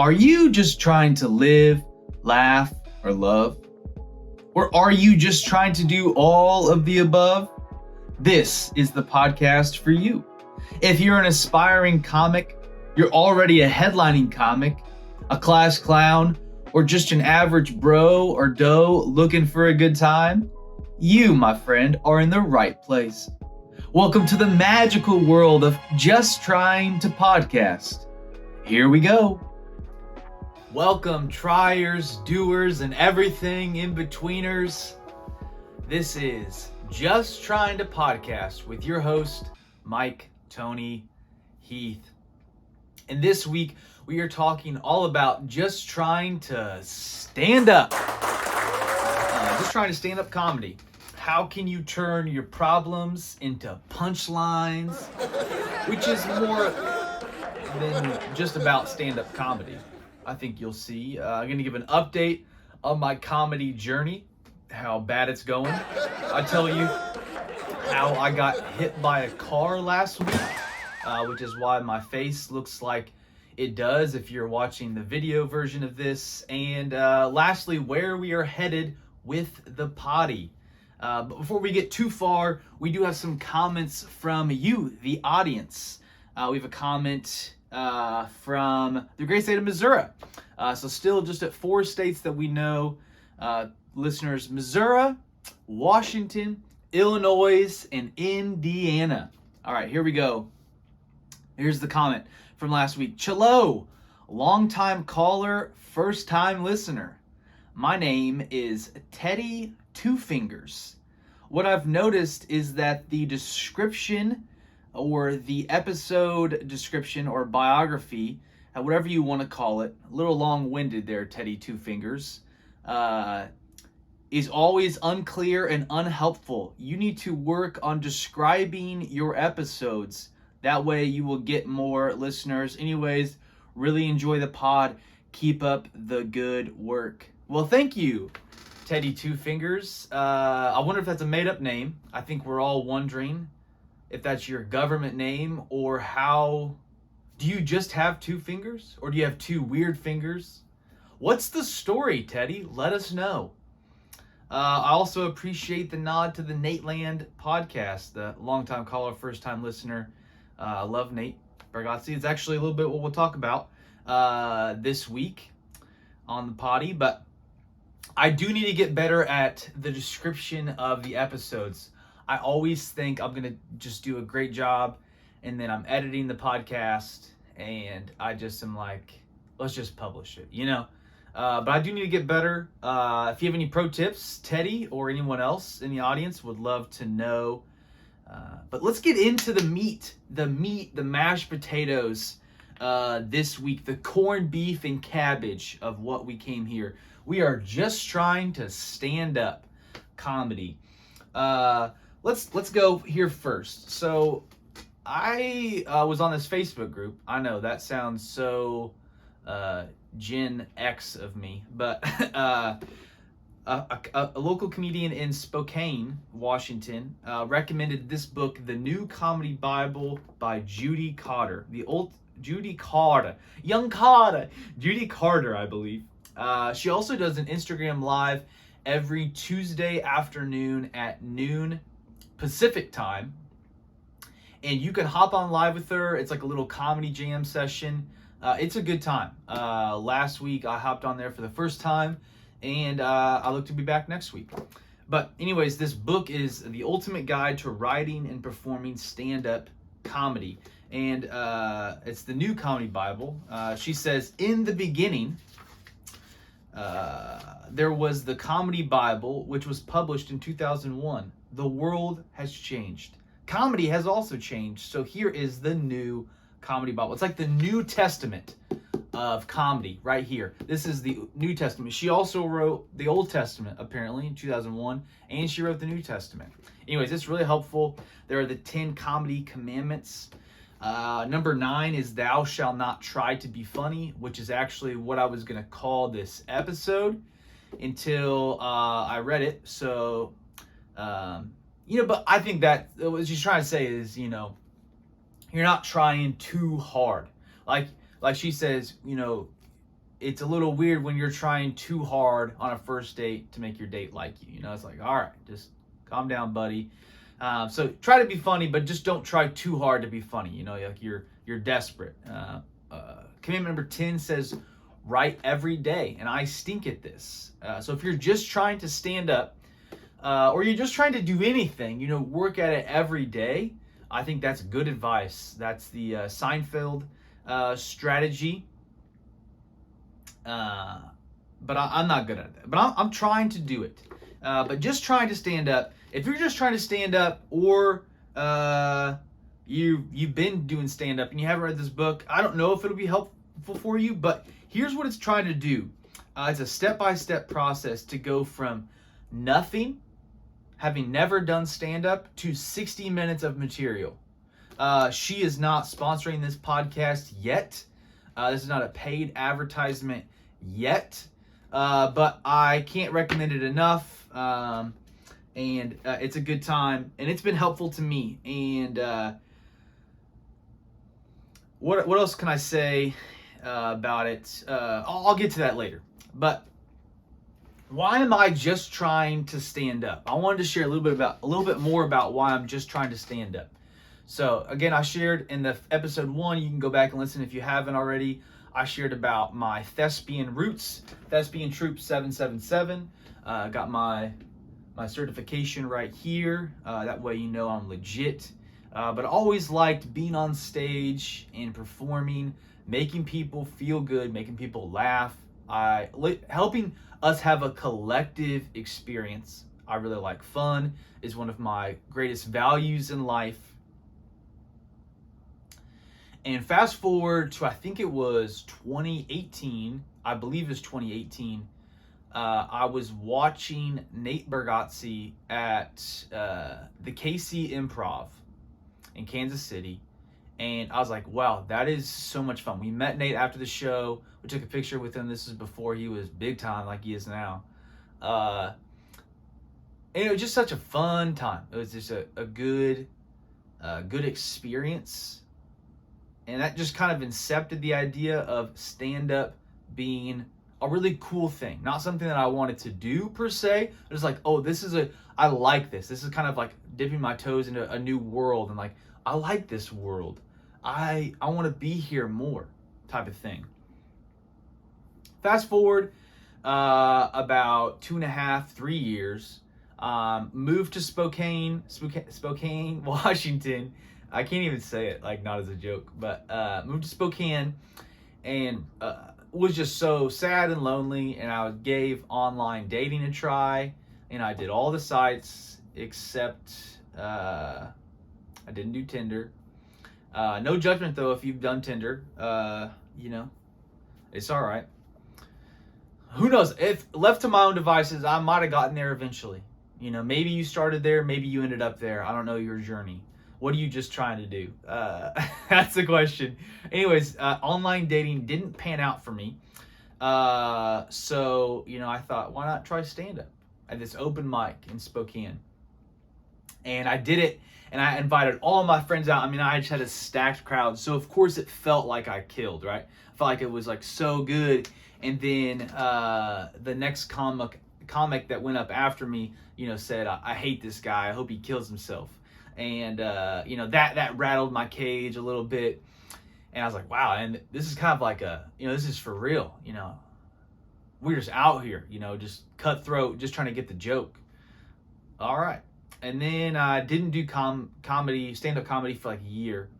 Are you just trying to live, laugh, or love? Or are you just trying to do all of the above? This is the podcast for you. If you're an aspiring comic, you're already a headlining comic, a class clown, or just an average bro or doe looking for a good time, you, my friend, are in the right place. Welcome to the magical world of just trying to podcast. Here we go. Welcome, triers, doers, and everything in betweeners. This is Just Trying to Podcast with your host, Mike Tony Heath. And this week, we are talking all about just trying to stand up. Just trying to stand up comedy. How can you turn your problems into punchlines? Which is more than just about stand-up comedy. I think you'll see. I'm going to give an update on my comedy journey, how bad it's going. I tell you how I got hit by a car last week, which is why my face looks like it does if you're watching the video version of this. And lastly, where we are headed with the potty. But before we get too far, we do have some comments from you, the audience. We have a comment from the great state of Missouri. So still just at 4 states that we know. Listeners, Missouri, Washington, Illinois, and Indiana. All right, here we go. Here's the comment from last week. Chelo, long-time caller, first-time listener. My name is Teddy Two Fingers. What I've noticed is that the description or the episode description or biography, whatever you want to call it, a little long-winded there, Teddy Two Fingers, is always unclear and unhelpful. You need to work on describing your episodes. That way you will get more listeners. Anyways, really enjoy the pod. Keep up the good work. Well, thank you, Teddy Two Fingers. I wonder if that's a made-up name. I think we're all wondering if that's your government name, or how do you just have 2 fingers, or do you have 2 weird fingers? What's the story, Teddy? Let us know. I also appreciate the nod to the Nate Land podcast, the longtime caller, first time listener. I love Nate Bargatze. It's actually a little bit what we'll talk about this week on the potty, but I do need to get better at the description of the episodes. I always think I'm going to just do a great job, and then I'm editing the podcast, and I just am like, let's just publish it, you know? But I do need to get better. If you have any pro tips, Teddy or anyone else in the audience would love to know. But let's get into the meat, the mashed potatoes this week, the corned beef and cabbage of what we came here. We are just trying to stand up comedy. Let's go here first. So I was on this Facebook group. I know that sounds so Gen X of me, but a local comedian in Spokane, Washington, recommended this book, The New Comedy Bible by Judy Carter. Judy Carter, I believe. She also does an Instagram live every Tuesday afternoon at noon Pacific time, and you can hop on live with her. It's like a little comedy jam session. It's a good time. Last week I hopped on there for the first time, and I look to be back next week. But anyways, this book is the ultimate guide to writing and performing stand-up comedy, and it's the New Comedy Bible. She says, in the beginning, there was the Comedy Bible, which was published in 2001. The world has changed. Comedy has also changed. So here is the New Comedy Bible. It's like the New Testament of comedy right here. This is the New Testament. She also wrote the Old Testament, apparently, in 2001, and she wrote the New Testament. Anyways, it's really helpful. There are the 10 comedy commandments. Number 9 is thou shalt not try to be funny, which is actually what I was going to call this episode until I read it. So, but I think that what she's trying to say is, you're not trying too hard. Like she says, it's a little weird when you're trying too hard on a first date to make your date like you. You know, it's like, all right, just calm down, buddy. So try to be funny, but just don't try too hard to be funny. You know, like you're desperate. Commandment number 10 says, write every day, and I stink at this. So if you're just trying to stand up, or you're just trying to do anything, you know, work at it every day, I think that's good advice. That's the Seinfeld strategy. But I'm not good at that. But I'm trying to do it. But just trying to stand up. If you're just trying to stand up, or you've been doing stand up and you haven't read this book, I don't know if it'll be helpful for you. But here's what it's trying to do. It's a step-by-step process to go from nothing, having never done stand up, to 60 minutes of material. She is not sponsoring this podcast yet. This is not a paid advertisement yet, but I can't recommend it enough. And it's a good time, and it's been helpful to me. And what else can I say about it? I'll get to that later. But why am I just trying to stand up? I wanted to share a little bit more about why I'm just trying to stand up. So again, I shared in the episode 1, you can go back and listen if you haven't already. I shared about my thespian roots, Thespian Troop 777. Got my certification right here. That way you know I'm legit. But I always liked being on stage and performing, making people feel good, making people laugh. Helping us have a collective experience. I really like fun. Is one of my greatest values in life. And fast forward to, I think it was 2018, I believe it was 2018, I was watching Nate Bargatze at the KC Improv in Kansas City, and I was like, wow, that is so much fun. We met Nate after the show. We took a picture with him. This is before he was big time like he is now. And it was just such a fun time. It was just a good experience. And that just kind of incepted the idea of stand-up being a really cool thing. Not something that I wanted to do per se. But it's like, oh, I like this. This is kind of like dipping my toes into a new world. And like, I like this world. I want to be here more type of thing. Fast forward about 2.5, 3 years. Moved to Spokane, Washington. I can't even say it, like, not as a joke, but moved to Spokane, and was just so sad and lonely, and I gave online dating a try, and I did all the sites except I didn't do Tinder. No judgment though if you've done Tinder. You know, it's all right. Who knows? If left to my own devices, I might have gotten there eventually. You know, maybe you started there, maybe you ended up there. I don't know your journey. What are you just trying to do? That's the question. Anyways, online dating didn't pan out for me. So, you know, I thought, why not try stand-up at this open mic in Spokane? And I did it, and I invited all my friends out. I mean, I just had a stacked crowd. So, of course, it felt like I killed, right? I felt like it was, like, so good. And then the next comic that went up after me, you know, said, I hate this guy. I hope he kills himself. And, you know, that rattled my cage a little bit. And I was like, wow, and this is kind of like this is for real, you know. We're just out here, you know, just cutthroat, just trying to get the joke. All right. And then I didn't do stand-up comedy for like a year.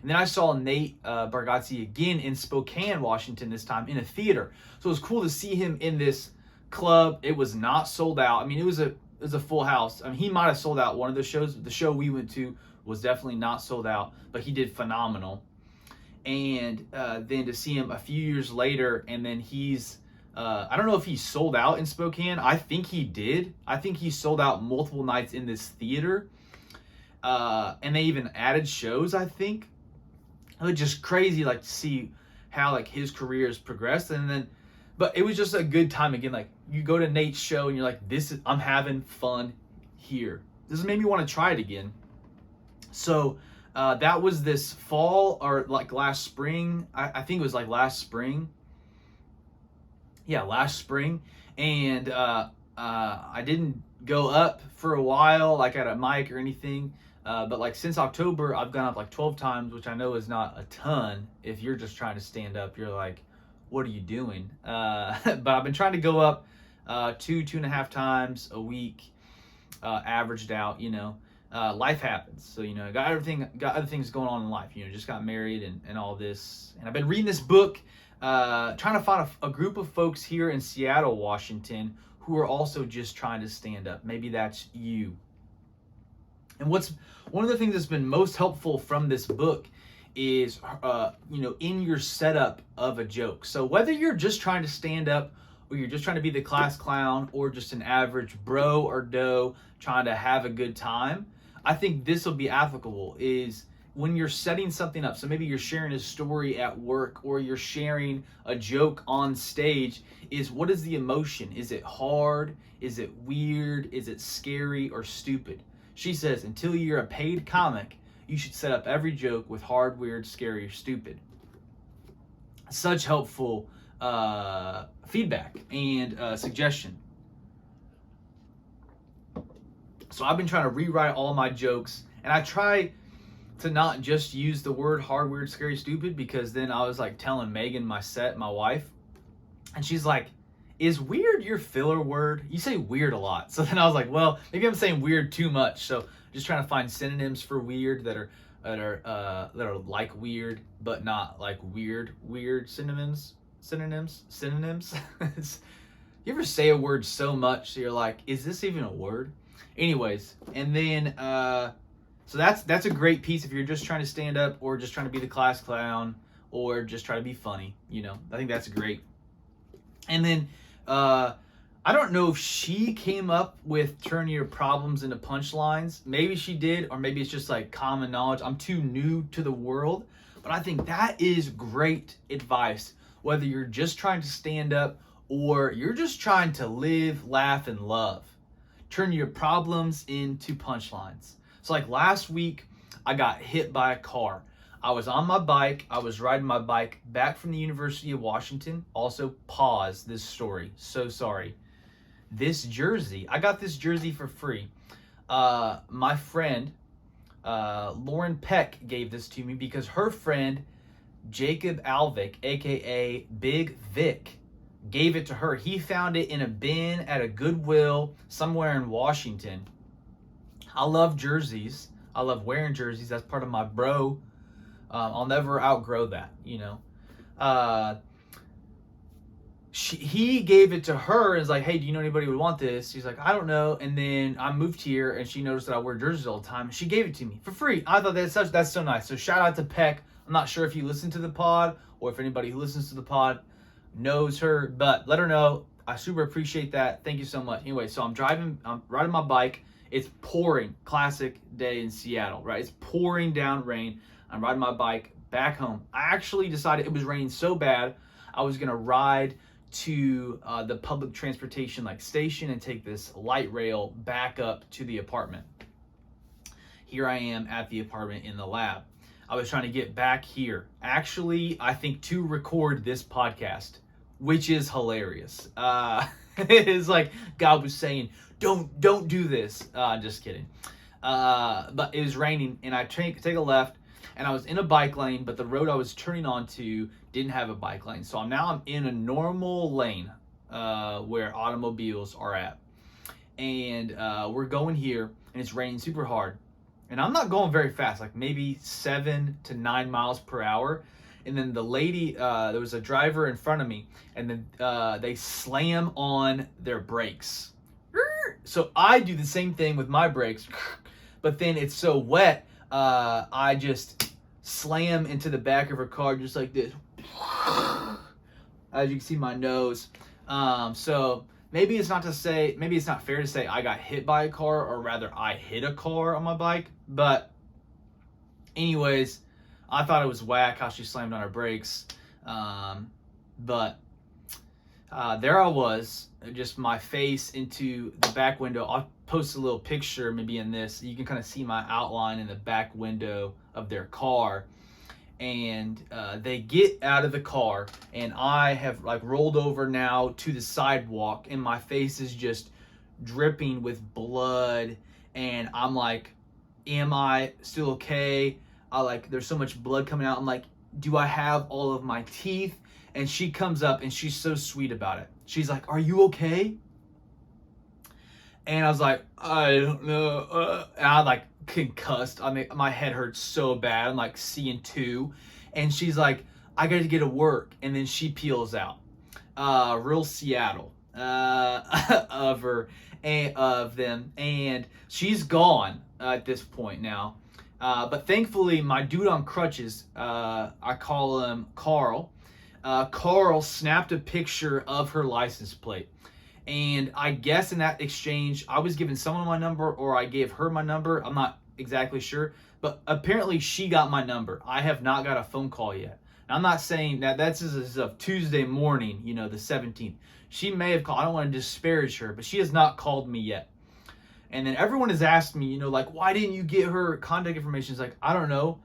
And then I saw Nate Bargatze again in Spokane, Washington, this time in a theater. So it was cool to see him in this club. It was not sold out. I mean, it was a full house. I mean, he might have sold out one of the shows. The show we went to was definitely not sold out, but he did phenomenal. And then to see him a few years later, and then he's, I don't know if he sold out in Spokane. I think he did. I think he sold out multiple nights in this theater. And they even added shows, I think. It was just crazy, like, to see how, like, his career has progressed. And then, but it was just a good time again. Like, you go to Nate's show and you're like, I'm having fun here. This made me want to try it again. So that was this fall, or like last spring. I think it was like last spring. last spring, and I didn't go up for a while, like at a mic or anything. But like since October, I've gone up like 12 times, which I know is not a ton. If you're just trying to stand up, you're like, what are you doing? But I've been trying to go up 2.5 times a week, averaged out. Life happens, so got other things going on in life. Just got married and all this, and I've been reading this book, trying to find a group of folks here in Seattle, Washington, who are also just trying to stand up. Maybe that's you. And one of the things that's been most helpful from this book is, in your setup of a joke. So whether you're just trying to stand up, or you're just trying to be the class clown, or just an average bro or doe trying to have a good time, I think this will be applicable, is when you're setting something up. So maybe you're sharing a story at work, or you're sharing a joke on stage, is what is the emotion? Is it hard? Is it weird? Is it scary or stupid? She says, until you're a paid comic, you should set up every joke with hard, weird, scary, or stupid. Such helpful feedback and suggestion. So I've been trying to rewrite all my jokes, and I try to not just use the word hard, weird, scary, stupid, because then I was like telling Megan, my wife, and she's like, is weird your filler word? You say weird a lot. So then I was like, well, maybe I'm saying weird too much. So just trying to find synonyms for weird that are like weird, but not like weird synonyms. You ever say a word so much so you're like, is this even a word? Anyways, and then so that's a great piece if you're just trying to stand up, or just trying to be the class clown, or just try to be funny. I think that's great. And then I don't know if she came up with turn your problems into punchlines. Maybe she did, or maybe it's just like common knowledge. I'm too new to the world, but I think that is great advice, whether you're just trying to stand up or you're just trying to live, laugh, and love. Turn your problems into punchlines. So like last week, I got hit by a car. I was on my bike. I was riding my bike back from the University of Washington. Also, pause this story. So sorry. This jersey, I got this jersey for free. My friend, Lauren Peck, gave this to me because her friend, Jacob Alvik, aka Big Vic, gave it to her. He found it in a bin at a Goodwill somewhere in Washington. I love jerseys. I love wearing jerseys. That's part of my bro. I'll never outgrow that, He gave it to her and was like, hey, do you know anybody who would want this? She's like, I don't know. And then I moved here and she noticed that I wear jerseys all the time. She gave it to me for free. I thought that's so nice. So shout out to Peck. I'm not sure if you listen to the pod or if anybody who listens to the pod knows her, but let her know. I super appreciate that. Thank you so much. Anyway, so I'm riding my bike. It's pouring, classic day in Seattle, right? It's pouring down rain. I'm riding my bike back home. I actually decided it was raining so bad, I was gonna ride to the public transportation station and take this light rail back up to the apartment. Here I am at the apartment in the lab. I was trying to get back here, actually, I think to record this podcast, which is hilarious. It is like God was saying, don't do this. Just kidding. But it was raining and I take a left and I was in a bike lane, but the road I was turning onto didn't have a bike lane. So I'm in a normal lane where automobiles are at. And we're going here and it's raining super hard. And I'm not going very fast, like maybe 7 to 9 miles per hour. And then the lady, there was a driver in front of me, and then they slam on their brakes. So I do the same thing with my brakes, but then it's so wet, I just slam into the back of her car just like this. As you can see my nose. So maybe it's not fair to say I got hit by a car, or rather I hit a car on my bike. But anyways, I thought it was whack how she slammed on her brakes. But there I was, just my face into the back window. I'll post a little picture maybe in this. You can kind of see my outline in the back window of their car. And they get out of the car, and I have like rolled over now to the sidewalk, and my face is just dripping with blood, and I'm like, am I still okay? There's so much blood coming out. I'm like, do I have all of my teeth? And she comes up, and she's so sweet about it. She's like, are you okay? And I was like, I don't know. And I like concussed. I mean, my head hurts so bad. I'm like seeing two. And she's like, I got to get to work. And then she peels out. Real Seattle of her and of them. And she's gone at this point now. But thankfully, my dude on crutches, I call him Carl. Carl snapped a picture of her license plate. And I guess in that exchange, I was giving someone my number or I gave her my number. I'm not exactly sure. But apparently she got my number. I have not got a phone call yet. Now, I'm not saying that that's as of Tuesday morning, the 17th. She may have called. I don't want to disparage her, but she has not called me yet. And then everyone has asked me, like, why didn't you get her contact information? It's like, I don't know.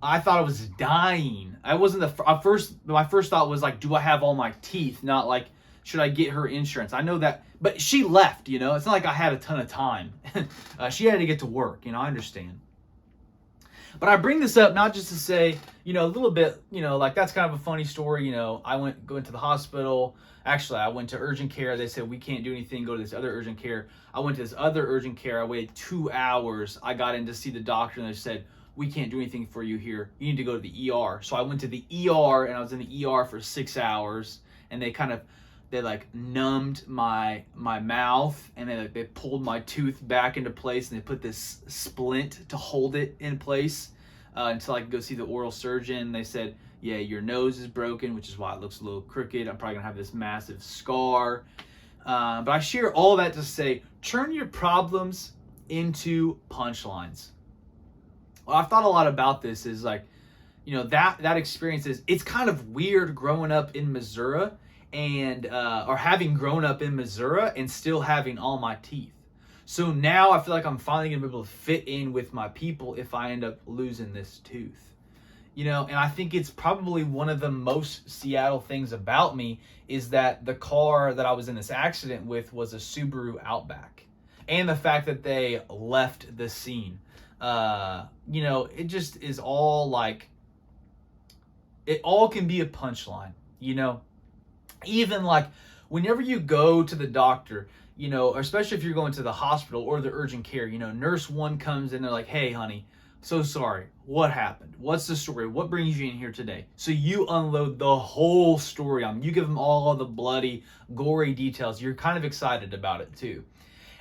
I thought I was dying. I wasn't my first thought was like, do I have all my teeth? Not like, should I get her insurance? I know that, but she left, It's not like I had a ton of time. She had to get to work, I understand. But I bring this up not just to say, a little bit, like that's kind of a funny story. I went to the hospital. Actually, I went to urgent care. They said, we can't do anything. Go to this other urgent care. I went to this other urgent care. I waited 2 hours. I got in to see the doctor, and they said, we can't do anything for you here. You need to go to the ER. So I went to the ER, and I was in the ER for 6 hours, and they like numbed my mouth, and they pulled my tooth back into place, and they put this splint to hold it in place until I could go see the oral surgeon. They said, yeah, your nose is broken, which is why it looks a little crooked. I'm probably gonna have this massive scar. But I share all that to say, turn your problems into punchlines. Well, I've thought a lot about this is like, that experience it's kind of weird growing up in Missouri and or having grown up in Missouri and still having all my teeth. So now I feel like I'm finally gonna be able to fit in with my people if I end up losing this tooth. And I think it's probably one of the most Seattle things about me is that the car that I was in this accident with was a Subaru Outback. And the fact that they left the scene. It just is all like, it all can be a punchline, Even like whenever you go to the doctor, especially if you're going to the hospital or the urgent care, nurse one comes in, they're like, hey, honey, so sorry. What happened? What's the story? What brings you in here today? So you unload the whole story on them. You give them all the bloody, gory details. You're kind of excited about it too.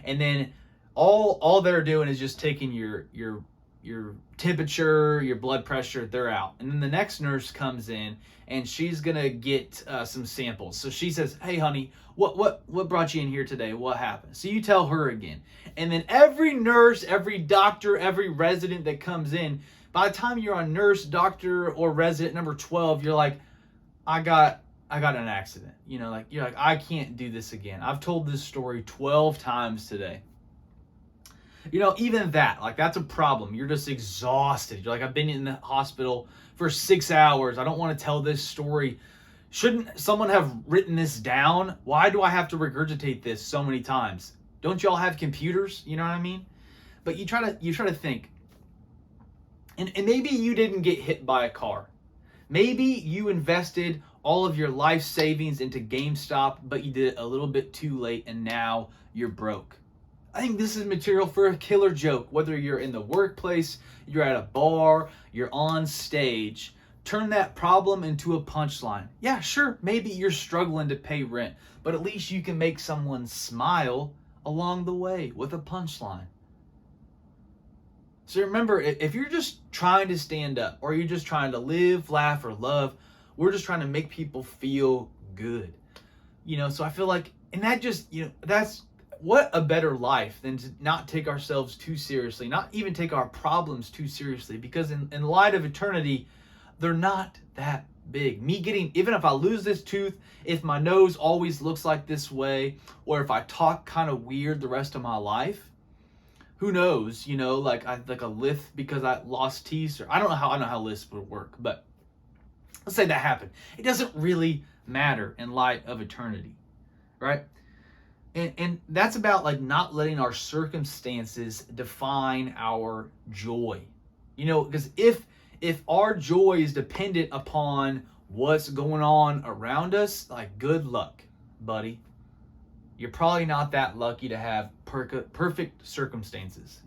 And then all they're doing is just taking your temperature, your blood pressure, they're out. And then the next nurse comes in and she's gonna get some samples. So she says, hey honey, what brought you in here today? What happened? So you tell her again. And then every nurse, every doctor, every resident that comes in, by the time you're on nurse, doctor, or resident number 12, you're like, I got an accident. You're like, I can't do this again. I've told this story 12 times today. Even that, like, that's a problem. You're just exhausted. You're like, I've been in the hospital for 6 hours. I don't want to tell this story. Shouldn't someone have written this down? Why do I have to regurgitate this so many times? Don't y'all have computers? You know what I mean? But you try to think. And maybe you didn't get hit by a car. Maybe you invested all of your life savings into GameStop, but you did it a little bit too late and now you're broke. I think this is material for a killer joke. Whether you're in the workplace, you're at a bar, you're on stage, turn that problem into a punchline. Yeah, sure, maybe you're struggling to pay rent, but at least you can make someone smile along the way with a punchline. So remember, if you're just trying to stand up, or you're just trying to live, laugh, or love, we're just trying to make people feel good. So I feel like, and that just, that's, what a better life than to not take ourselves too seriously, not even take our problems too seriously, because in light of eternity, they're not that big. Even if I lose this tooth, if my nose always looks like this way, or if I talk kind of weird the rest of my life, who knows, like like a lisp because I lost teeth, or I don't know how lisp would work, but let's say that happened. It doesn't really matter in light of eternity, right? And that's about like not letting our circumstances define our joy. Because if our joy is dependent upon what's going on around us, like, good luck, buddy. You're probably not that lucky to have perfect circumstances,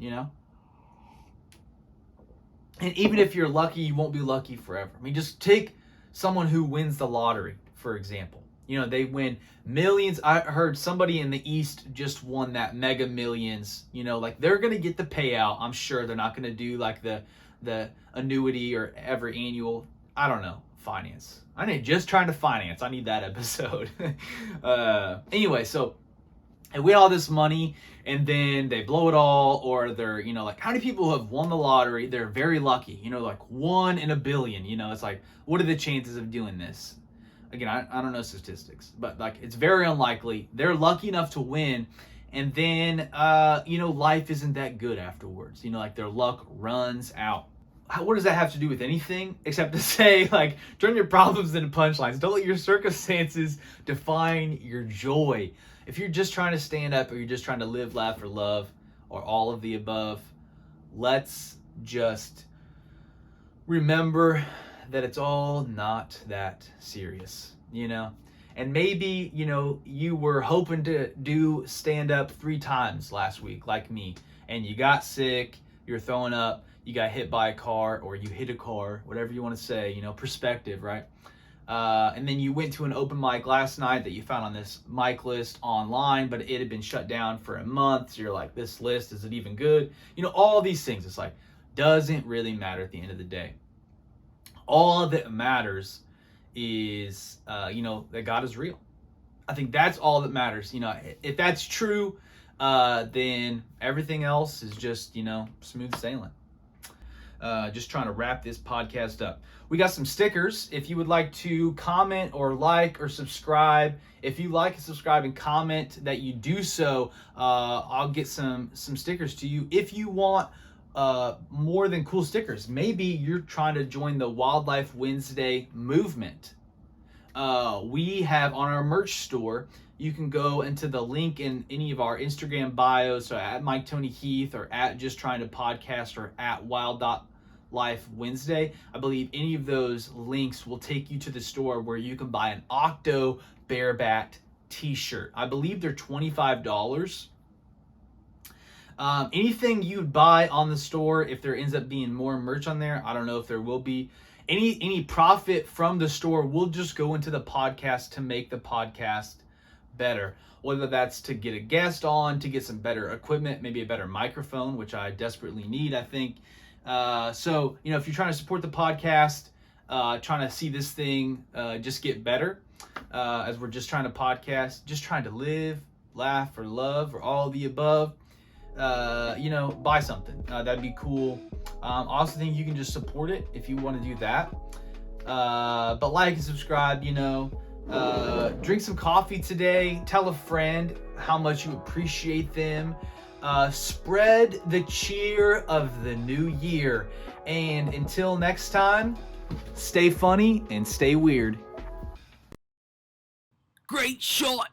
And even if you're lucky, you won't be lucky forever. I mean, just take someone who wins the lottery, for example. They win millions. I heard somebody in the East just won that Mega Millions. Like, they're going to get the payout. I'm sure they're not going to do like the annuity or every annual, I don't know, finance. I need just trying to finance. I need that episode. Anyway, so they win all this money and then they blow it all, or they're, like, how many people have won the lottery? They're very lucky, like 1 in a billion, it's like, what are the chances of doing this? Again, I don't know statistics, but like, it's very unlikely. They're lucky enough to win, and then life isn't that good afterwards. Like, their luck runs out. What does that have to do with anything except to say, like, turn your problems into punchlines? Don't let your circumstances define your joy. If you're just trying to stand up, or you're just trying to live, laugh, or love, or all of the above, let's just remember that it's all not that serious, And maybe, you were hoping to do stand up 3 times last week, like me, and you got sick, you're throwing up, you got hit by a car, or you hit a car, whatever you want to say, perspective, right? And then you went to an open mic last night that you found on this mic list online, but it had been shut down for a month. So you're like, this list, is it even good? All these things. It's like, doesn't really matter at the end of the day. All that matters is, that God is real. I think that's all that matters. If that's true, then everything else is just, smooth sailing. Just trying to wrap this podcast up. We got some stickers. If you would like to comment or like or subscribe, if you like and subscribe and comment that you do so, I'll get some stickers to you. If you want more than cool stickers, maybe you're trying to join the Wildlife Wednesday movement. We have on our merch store, you can go into the link in any of our Instagram bios, so at Mike Tony Heath, or at Just Trying to Podcast, or at Wild.Life Wednesday. I believe any of those links will take you to the store where you can buy an Octo Bareback t-shirt. I believe they're $25. Anything you'd buy on the store, if there ends up being more merch on there, I don't know if there will be. Any profit from the store will just go into the podcast to make the podcast better. Whether that's to get a guest on, to get some better equipment, maybe a better microphone, which I desperately need, I think. So, if you're trying to support the podcast, trying to see this thing just get better, as we're just trying to podcast, just trying to live, laugh, or love, or all of the above, buy something. That'd be cool. I also think you can just support it if you want to do that. But like and subscribe, drink some coffee today. Tell a friend how much you appreciate them. Spread the cheer of the new year. And until next time, stay funny and stay weird. Great shot!